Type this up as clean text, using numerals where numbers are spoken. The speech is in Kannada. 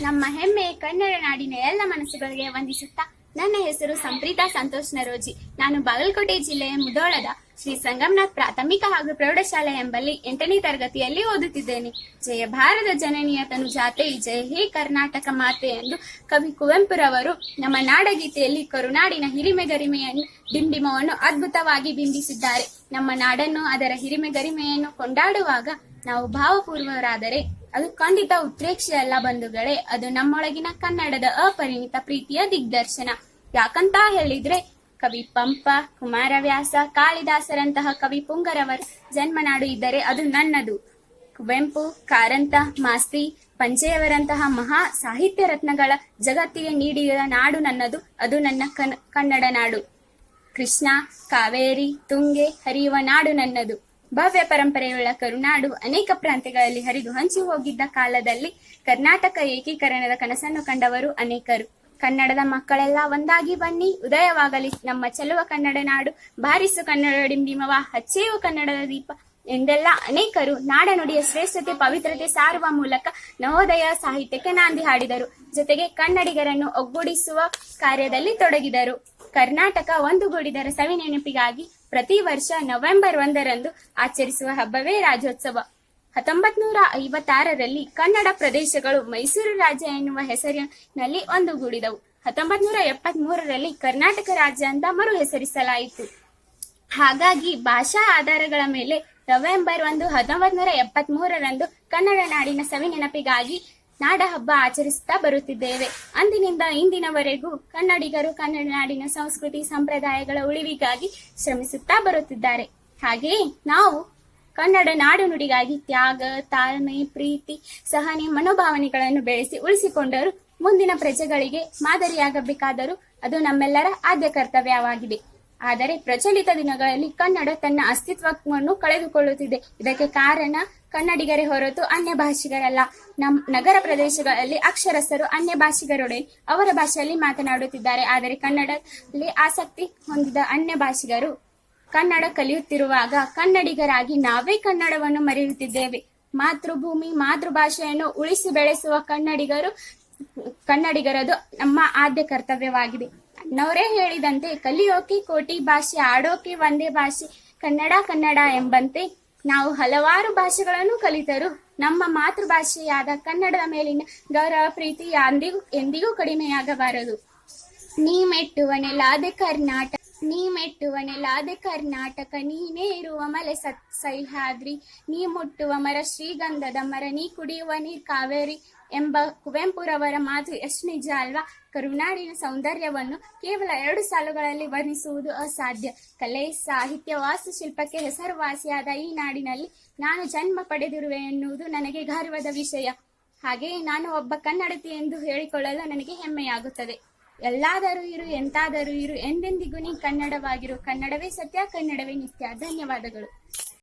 ನಮ್ಮ ಹೆಮ್ಮೆ ಕನ್ನಡ ನಾಡಿನ ಎಲ್ಲ ಮನಸ್ಸುಗಳಿಗೆ ವಂದಿಸುತ್ತಾ ನನ್ನ ಹೆಸರು ಸಂಪ್ರೀತಾ ಸಂತೋಷ್ ನರೋಜಿ. ನಾನು ಬಾಗಲಕೋಟೆ ಜಿಲ್ಲೆಯ ಮುಧೋಳದ ಶ್ರೀ ಸಂಗಮನಾಥ್ ಪ್ರಾಥಮಿಕ ಹಾಗೂ ಪ್ರೌಢಶಾಲೆ ಎಂಬಲ್ಲಿ 8ನೇ ತರಗತಿಯಲ್ಲಿ ಓದುತ್ತಿದ್ದೇನೆ. ಜಯ ಭಾರತ ಜನನಿಯ ತನು ಜಾತೆ, ಜಯ ಹೇ ಕರ್ನಾಟಕ ಮಾತೆ ಎಂದು ಕವಿ ಕುವೆಂಪುರವರು ನಮ್ಮ ನಾಡಗೀತೆಯಲ್ಲಿ ಕರುನಾಡಿನ ಹಿರಿಮೆ ಗರಿಮೆಯನ್ನು ಡಿಂಡಿಮವನ್ನು ಅದ್ಭುತವಾಗಿ ಬಿಂಬಿಸಿದ್ದಾರೆ. ನಮ್ಮ ನಾಡನ್ನು, ಅದರ ಹಿರಿಮೆ ಗರಿಮೆಯನ್ನು ಕೊಂಡಾಡುವಾಗ ನಾವು ಭಾವಪೂರ್ವರಾದರೆ ಅದು ಖಂಡಿತ ಉತ್ಪ್ರೇಕ್ಷೆಯಲ್ಲ ಬಂಧುಗಳೇ, ಅದು ನಮ್ಮೊಳಗಿನ ಕನ್ನಡದ ಅಪರಿಮಿತ ಪ್ರೀತಿಯ ದಿಗ್ದರ್ಶನ. ಯಾಕಂತ ಹೇಳಿದ್ರೆ ಕವಿ ಪಂಪ, ಕುಮಾರವ್ಯಾಸ, ಕಾಳಿದಾಸರಂತಹ ಕವಿ ಪುಂಗರವರ ಜನ್ಮನಾಡು ಇದ್ದರೆ ಅದು ನನ್ನದು. ಕುವೆಂಪು, ಕಾರಂತ, ಮಾಸ್ತಿ, ಪಂಜೆಯವರಂತಹ ಮಹಾ ಸಾಹಿತ್ಯ ರತ್ನಗಳ ಜಗತ್ತಿಗೆ ನೀಡಿದ ನಾಡು ನನ್ನದು, ಅದು ನನ್ನ ಕನ್ನಡ ನಾಡು. ಕೃಷ್ಣ, ಕಾವೇರಿ, ತುಂಗೆ ಹರಿಯುವ ನಾಡು ನನ್ನದು. ಭವ್ಯ ಪರಂಪರೆಯುಳ್ಳ ಕರುನಾಡು ಅನೇಕ ಪ್ರಾಂತ್ಯಗಳಲ್ಲಿ ಹರಿದು ಹಂಚಿ ಹೋಗಿದ್ದ ಕಾಲದಲ್ಲಿ ಕರ್ನಾಟಕ ಏಕೀಕರಣದ ಕನಸನ್ನು ಕಂಡವರು ಅನೇಕರು. ಕನ್ನಡದ ಮಕ್ಕಳೆಲ್ಲ ಒಂದಾಗಿ ಬನ್ನಿ, ಉದಯವಾಗಲಿ ನಮ್ಮ ಚೆಲುವ ಕನ್ನಡ ನಾಡು, ಬಾರಿಸು ಕನ್ನಡ ಡಿಂಬಿಮವ, ಹಚ್ಚೇವು ಕನ್ನಡದ ದೀಪ ಎಂದೆಲ್ಲ ಅನೇಕರು ನಾಡನುಡಿಯ ಶ್ರೇಷ್ಠತೆ ಪವಿತ್ರತೆ ಸಾರುವ ಮೂಲಕ ನವೋದಯ ಸಾಹಿತ್ಯಕ್ಕೆ ನಾಂದಿ ಹಾಡಿದರು. ಜೊತೆಗೆ ಕನ್ನಡಿಗರನ್ನು ಒಗ್ಗೂಡಿಸುವ ಕಾರ್ಯದಲ್ಲಿ ತೊಡಗಿದರು. ಕರ್ನಾಟಕ ಒಂದುಗೂಡಿದರ ಸವಿ ನೆನಪಿಗಾಗಿ ಪ್ರತಿ ವರ್ಷ ನವೆಂಬರ್ 1ರಂದು ಆಚರಿಸುವ ಹಬ್ಬವೇ ರಾಜ್ಯೋತ್ಸವ. 1956ರಲ್ಲಿ ಕನ್ನಡ ಪ್ರದೇಶಗಳು ಮೈಸೂರು ರಾಜ್ಯ ಎನ್ನುವ ಹೆಸರಿನಲ್ಲಿ ಒಂದುಗೂಡಿದವು. 1973ರಲ್ಲಿ ಕರ್ನಾಟಕ ರಾಜ್ಯ ಅಂತ ಮರು ಹೆಸರಿಸಲಾಯಿತು. ಹಾಗಾಗಿ ಭಾಷಾ ಆಧಾರಗಳ ಮೇಲೆ ನವೆಂಬರ್ 1, 1973ರಂದು ಕನ್ನಡ ನಾಡಿನ ಸವಿ ನೆನಪಿಗಾಗಿ ನಾಡ ಹಬ್ಬ ಆಚರಿಸುತ್ತಾ ಬರುತ್ತಿದ್ದೇವೆ. ಅಂದಿನಿಂದ ಇಂದಿನವರೆಗೂ ಕನ್ನಡಿಗರು ಕನ್ನಡ ನಾಡಿನ ಸಂಸ್ಕೃತಿ ಸಂಪ್ರದಾಯಗಳ ಉಳಿವಿಗಾಗಿ ಶ್ರಮಿಸುತ್ತಾ ಬರುತ್ತಿದ್ದಾರೆ. ಹಾಗೆಯೇ ನಾವು ಕನ್ನಡ ನಾಡು ನುಡಿಗಾಗಿ ತ್ಯಾಗ, ತಾಳ್ಮೆ, ಪ್ರೀತಿ, ಸಹನೆ ಮನೋಭಾವನೆಗಳನ್ನು ಬೆಳೆಸಿ ಉಳಿಸಿಕೊಂಡರು ಮುಂದಿನ ಪ್ರಜೆಗಳಿಗೆ ಮಾದರಿಯಾಗಬೇಕಾದರೂ ಅದು ನಮ್ಮೆಲ್ಲರ ಆದ್ಯ ಕರ್ತವ್ಯವಾಗಿದೆ. ಆದರೆ ಪ್ರಚಲಿತ ದಿನಗಳಲ್ಲಿ ಕನ್ನಡ ತನ್ನ ಅಸ್ತಿತ್ವವನ್ನು ಕಳೆದುಕೊಳ್ಳುತ್ತಿದೆ. ಇದಕ್ಕೆ ಕಾರಣ ಕನ್ನಡಿಗರೇ ಹೊರತು ಅನ್ಯ ಭಾಷಿಗರಲ್ಲ. ನಗರ ಪ್ರದೇಶಗಳಲ್ಲಿ ಅಕ್ಷರಸ್ಥರು ಅನ್ಯ ಭಾಷಿಗರೊಡನೆ ಅವರ ಭಾಷೆಯಲ್ಲಿ ಮಾತನಾಡುತ್ತಿದ್ದಾರೆ. ಆದರೆ ಕನ್ನಡದಲ್ಲಿ ಆಸಕ್ತಿ ಹೊಂದಿದ ಅನ್ಯ ಭಾಷಿಗರು ಕನ್ನಡ ಕಲಿಯುತ್ತಿರುವಾಗ ಕನ್ನಡಿಗರಾಗಿ ನಾವೇ ಕನ್ನಡವನ್ನು ಮರೆಯುತ್ತಿದ್ದೇವೆ. ಮಾತೃಭೂಮಿ ಮಾತೃಭಾಷೆಯನ್ನು ಉಳಿಸಿ ಬೆಳೆಸುವ ಕನ್ನಡಿಗರದು ನಮ್ಮ ಆದ್ಯ ಕರ್ತವ್ಯವಾಗಿದೆ. ಅಣ್ಣವರೇ ಹೇಳಿದಂತೆ ಕಲಿಯೋಕೆ ಕೋಟಿ ಭಾಷೆ, ಆಡೋಕೆ ಒಂದೇ ಭಾಷೆ, ಕನ್ನಡ ಕನ್ನಡ ಎಂಬಂತೆ ನಾವು ಹಲವಾರು ಭಾಷೆಗಳನ್ನು ಕಲಿತರೂ ನಮ್ಮ ಮಾತೃಭಾಷೆಯಾದ ಕನ್ನಡದ ಮೇಲಿನ ಗೌರವ ಪ್ರೀತಿ ಎಂದಿಗೂ ಕಡಿಮೆಯಾಗಬಾರದು. ನೀ ಮೆಟ್ಟುವ ನೆಲಾದೆ ಕರ್ನಾಟಕ, ನೀನೇ ಇರುವ ಮಲೆ ಸಹ್ಯಾದ್ರಿ, ನೀ ಮುಟ್ಟುವ ಮರ ಶ್ರೀಗಂಧದ ಮರ, ನೀ ಕುಡಿಯುವ ನೀರ್ ಕಾವೇರಿ ಎಂಬ ಕುವೆಂಪುರವರ ಮಾತು ಎಷ್ಟು ನಿಜ ಅಲ್ವಾ? ಕರುನಾಡಿನ ಸೌಂದರ್ಯವನ್ನು ಕೇವಲ 2 ಸಾಲುಗಳಲ್ಲಿ ವರ್ಣಿಸುವುದು ಅಸಾಧ್ಯ. ಕಲೆ, ಸಾಹಿತ್ಯ, ವಾಸ್ತುಶಿಲ್ಪಕ್ಕೆ ಹೆಸರುವಾಸಿಯಾದ ಈ ನಾಡಿನಲ್ಲಿ ನಾನು ಜನ್ಮ ಪಡೆದಿರುವೆ ಎನ್ನುವುದು ನನಗೆ ಗರ್ವದ ವಿಷಯ. ಹಾಗೆಯೇ ನಾನು ಒಬ್ಬ ಕನ್ನಡತಿ ಎಂದು ಹೇಳಿಕೊಳ್ಳಲು ನನಗೆ ಹೆಮ್ಮೆಯಾಗುತ್ತದೆ. ಎಲ್ಲಾದರೂ ಇರು, ಎಂತಾದರೂ ಇರು, ಎಂದೆಂದಿಗೂ ನೀ ಕನ್ನಡವಾಗಿರು. ಕನ್ನಡವೇ ಸತ್ಯ, ಕನ್ನಡವೇ ನಿತ್ಯ. ಧನ್ಯವಾದಗಳು.